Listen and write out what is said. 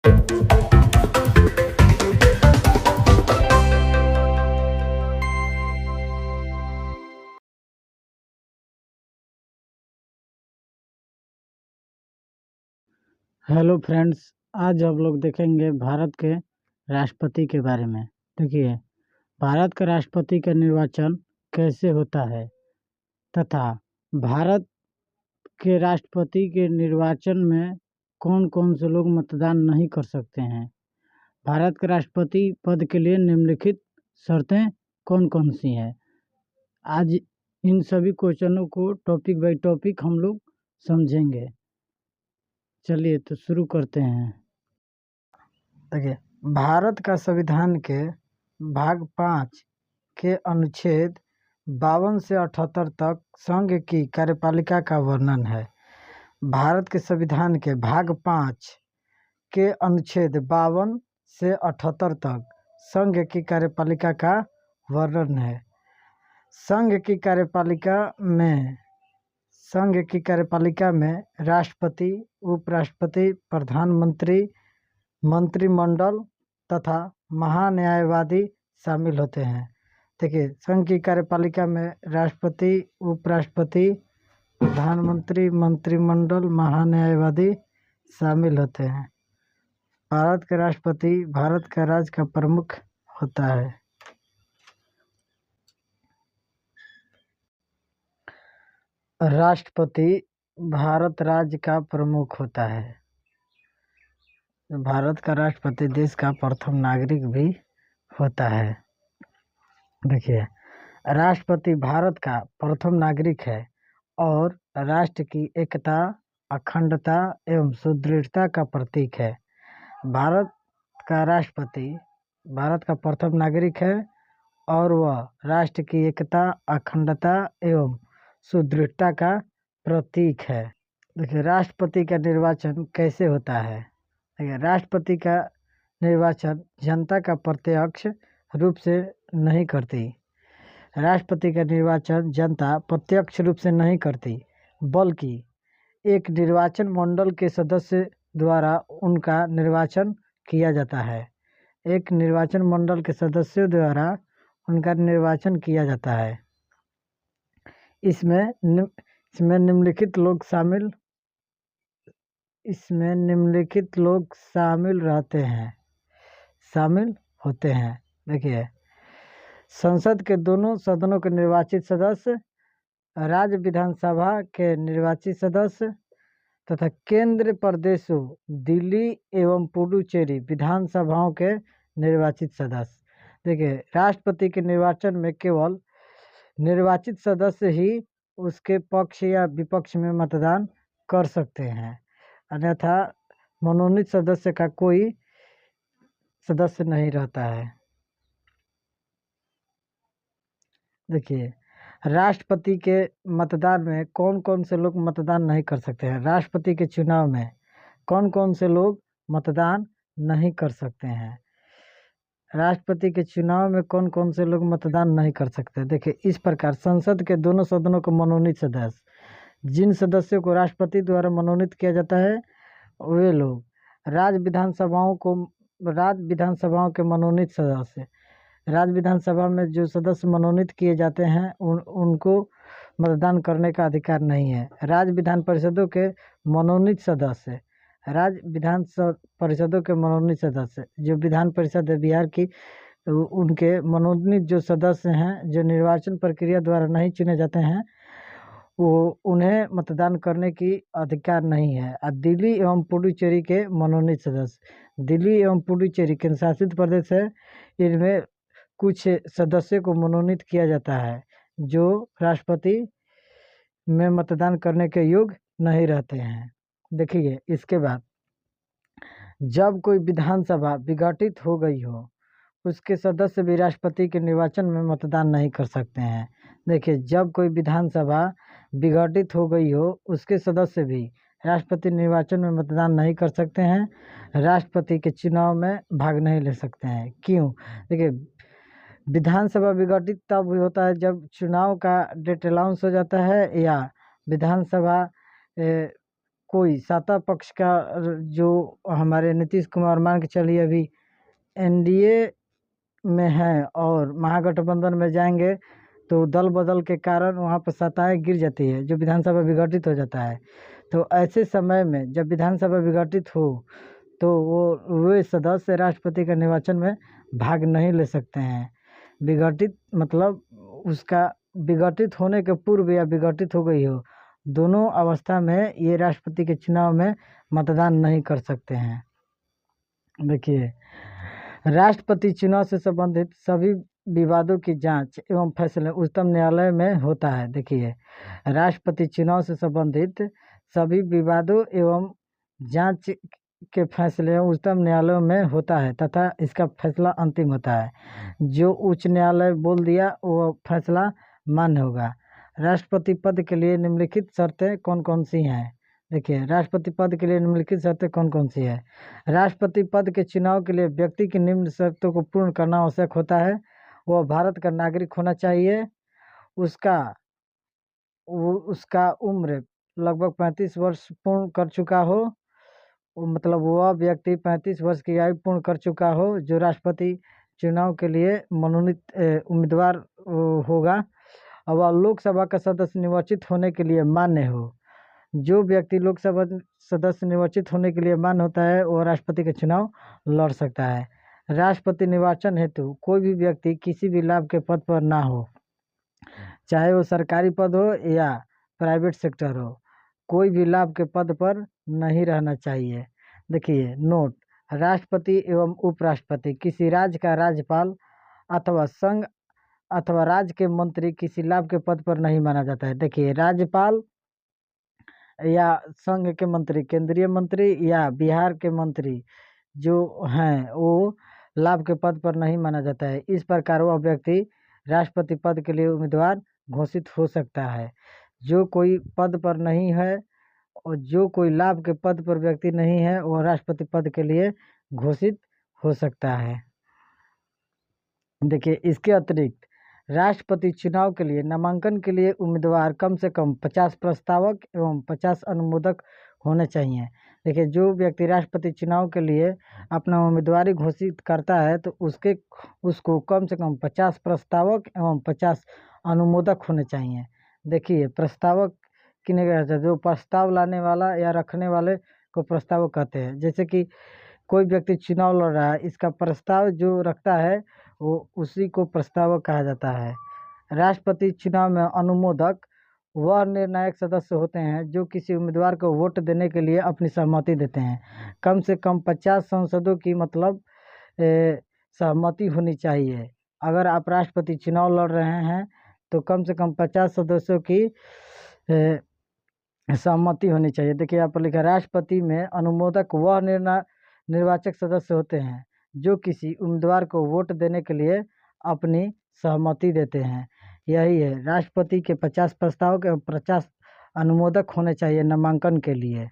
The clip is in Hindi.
हेलो फ्रेंड्स, आज हम लोग देखेंगे भारत के राष्ट्रपति के बारे में। देखिए, भारत का राष्ट्रपति का निर्वाचन कैसे होता है तथा भारत के राष्ट्रपति के निर्वाचन में कौन कौन से लोग मतदान नहीं कर सकते हैं। भारत के राष्ट्रपति पद के लिए निम्नलिखित शर्तें कौन कौन सी हैं। आज इन सभी क्वेश्चनों को टॉपिक बाय टॉपिक हम लोग समझेंगे। चलिए तो शुरू करते हैं। देखिए, भारत का संविधान के भाग 5 के अनुच्छेद 52 से 78 तक संघ की कार्यपालिका का वर्णन है। भारत के संविधान के भाग 5 के अनुच्छेद 52 से 78 तक संघ की कार्यपालिका का वर्णन है। संघ की कार्यपालिका में राष्ट्रपति, उपराष्ट्रपति, प्रधानमंत्री, मंत्रिमंडल तथा महान्यायवादी शामिल होते हैं। देखिए, संघ की कार्यपालिका में राष्ट्रपति, उपराष्ट्रपति, प्रधानमंत्री, मंत्रिमंडल, महान्यायवादी शामिल होते हैं। भारत का राष्ट्रपति भारत का राज्य का प्रमुख होता है। राष्ट्रपति भारत राज्य का प्रमुख होता है। भारत का राष्ट्रपति देश का प्रथम नागरिक भी होता है। देखिए, राष्ट्रपति भारत का प्रथम नागरिक है और राष्ट्र की एकता, अखंडता एवं सुदृढ़ता का प्रतीक है। भारत का राष्ट्रपति भारत का प्रथम नागरिक है और वह राष्ट्र की एकता, अखंडता एवं सुदृढ़ता का प्रतीक है। देखिए, राष्ट्रपति का निर्वाचन कैसे होता है। देखिए, राष्ट्रपति का निर्वाचन जनता का प्रत्यक्ष रूप से नहीं करती। राष्ट्रपति का निर्वाचन जनता प्रत्यक्ष रूप से नहीं करती, बल्कि एक निर्वाचन मंडल के सदस्य द्वारा उनका निर्वाचन किया जाता है। एक निर्वाचन मंडल के सदस्यों द्वारा उनका निर्वाचन किया जाता है। इसमें निम्नलिखित लोग शामिल होते हैं। देखिए, संसद के दोनों सदनों के निर्वाचित सदस्य, राज्य विधानसभा के निर्वाचित सदस्य तथा केंद्र प्रदेशों दिल्ली एवं पुडुचेरी विधानसभाओं के निर्वाचित सदस्य। देखिए, राष्ट्रपति के निर्वाचन में केवल निर्वाचित सदस्य ही उसके पक्ष या विपक्ष में मतदान कर सकते हैं, अन्यथा मनोनीत सदस्य का कोई सदस्य नहीं रहता है। देखिए, राष्ट्रपति के मतदान में कौन कौन से लोग मतदान नहीं कर सकते हैं। राष्ट्रपति के चुनाव में कौन कौन से लोग मतदान नहीं कर सकते हैं। राष्ट्रपति के चुनाव में कौन कौन से लोग मतदान नहीं कर सकते। देखिए, इस प्रकार संसद के दोनों सदनों को मनोनीत सदस्य, जिन सदस्यों को राष्ट्रपति द्वारा मनोनीत किया जाता है वे लोग, राज्य विधानसभाओं के मनोनीत सदस्य, राज्य विधानसभा में जो सदस्य मनोनीत किए जाते हैं उनको मतदान करने का अधिकार नहीं है। राज्य विधान परिषदों के मनोनीत सदस्य, राज्य विधान परिषदों के मनोनीत सदस्य, जो विधान परिषद है बिहार की, उनके मनोनीत जो सदस्य हैं, जो निर्वाचन प्रक्रिया द्वारा नहीं चुने जाते हैं, वो उन्हें मतदान करने की अधिकार नहीं है। और दिल्ली एवं पुडुचेरी के मनोनीत सदस्य, दिल्ली एवं पुडुचेरी केंद्र शासित प्रदेश है, इनमें कुछ सदस्यों को मनोनीत किया जाता है जो राष्ट्रपति में मतदान करने के योग्य नहीं रहते हैं। देखिए, इसके बाद जब कोई विधानसभा विघटित हो गई हो, उसके सदस्य भी राष्ट्रपति के निर्वाचन में मतदान नहीं कर सकते हैं। देखिए, जब कोई विधानसभा विघटित हो गई हो, उसके सदस्य भी राष्ट्रपति निर्वाचन में मतदान नहीं कर सकते हैं, राष्ट्रपति के चुनाव में भाग नहीं ले सकते हैं। क्यों? देखिए, विधानसभा विघटित तब होता है जब चुनाव का डेट अनाउंस हो जाता है या विधानसभा कोई सत्ता पक्ष का जो हमारे नीतीश कुमार मान के चलिए अभी एनडीए में हैं और महागठबंधन में जाएंगे तो दल बदल के कारण वहाँ पर सत्ताएँ गिर जाती है, जो विधानसभा विघटित हो जाता है। तो ऐसे समय में जब विधानसभा विघटित हो तो वे सदस्य राष्ट्रपति के निर्वाचन में भाग नहीं ले सकते हैं। विघटित मतलब उसका विघटित होने के पूर्व या विघटित हो गई हो, दोनों अवस्था में ये राष्ट्रपति के चुनाव में मतदान नहीं कर सकते हैं। देखिए, राष्ट्रपति चुनाव से संबंधित सभी विवादों की जांच एवं फैसले उच्चतम न्यायालय में होता है। देखिए, राष्ट्रपति चुनाव से संबंधित सभी विवादों एवं जांच के फैसले उच्चतम न्यायालय में होता है तथा इसका फैसला अंतिम होता है। जो उच्च न्यायालय बोल दिया वो फैसला मान्य होगा। राष्ट्रपति पद के लिए निम्नलिखित शर्तें कौन कौन सी हैं? देखिए, राष्ट्रपति पद के लिए निम्नलिखित शर्तें कौन कौन सी है? राष्ट्रपति पद के चुनाव के लिए व्यक्ति की निम्न शर्तों को पूर्ण करना आवश्यक होता है। वह भारत का नागरिक होना चाहिए, उसका उम्र लगभग 35 वर्ष पूर्ण कर चुका हो, मतलब वह व्यक्ति 35 वर्ष की आयु पूर्ण कर चुका हो जो राष्ट्रपति चुनाव के लिए मनोनीत उम्मीदवार होगा, और वह लोकसभा का सदस्य निर्वाचित होने के लिए मान्य हो। जो व्यक्ति लोकसभा सदस्य निर्वाचित होने के लिए मान्य होता है वह राष्ट्रपति का चुनाव लड़ सकता है। राष्ट्रपति निर्वाचन हेतु कोई भी व्यक्ति किसी भी लाभ के पद पर ना हो, चाहे वो सरकारी पद हो या प्राइवेट सेक्टर हो, कोई भी लाभ के पद पर नहीं रहना चाहिए। देखिए नोट, राष्ट्रपति एवं उपराष्ट्रपति किसी राज्य का राज्यपाल अथवा संघ अथवा राज्य के मंत्री किसी लाभ के पद पर नहीं माना जाता है। देखिए, राज्यपाल या संघ के मंत्री, केंद्रीय मंत्री या बिहार के मंत्री जो हैं वो लाभ के पद पर नहीं माना जाता है। इस प्रकार वह व्यक्ति राष्ट्रपति पद के लिए उम्मीदवार घोषित हो सकता है। जो कोई पद पर नहीं है और जो कोई लाभ के पद पर व्यक्ति नहीं है वह राष्ट्रपति पद के लिए घोषित हो सकता है। देखिए, इसके अतिरिक्त राष्ट्रपति चुनाव के लिए नामांकन के लिए उम्मीदवार कम से कम 50 प्रस्तावक एवं 50 अनुमोदक होने चाहिए। देखिए, जो व्यक्ति राष्ट्रपति चुनाव के लिए अपना उम्मीदवारी घोषित करता है तो उसको कम से कम 50 प्रस्तावक एवं 50 अनुमोदक होने चाहिए। देखिए, प्रस्तावक किन्हें कहते हैं? जो प्रस्ताव लाने वाला या रखने वाले को प्रस्तावक कहते हैं। जैसे कि कोई व्यक्ति चुनाव लड़ रहा है, इसका प्रस्ताव जो रखता है वो उसी को प्रस्तावक कहा जाता है। राष्ट्रपति चुनाव में अनुमोदक वह निर्णायक सदस्य होते हैं जो किसी उम्मीदवार को वोट देने के लिए अपनी सहमति देते हैं। कम से कम 50 सांसदों की मतलब सहमति होनी चाहिए। अगर आप राष्ट्रपति चुनाव लड़ रहे हैं तो कम से कम 50 सदस्यों की सहमति होनी चाहिए। देखिए, यहाँ पर लिखा, राष्ट्रपति में अनुमोदक वह निर्वाचक सदस्य होते हैं जो किसी उम्मीदवार को वोट देने के लिए अपनी सहमति देते हैं। यही है, राष्ट्रपति के 50 प्रस्तावक एवं 50 अनुमोदक होने चाहिए नामांकन के लिए।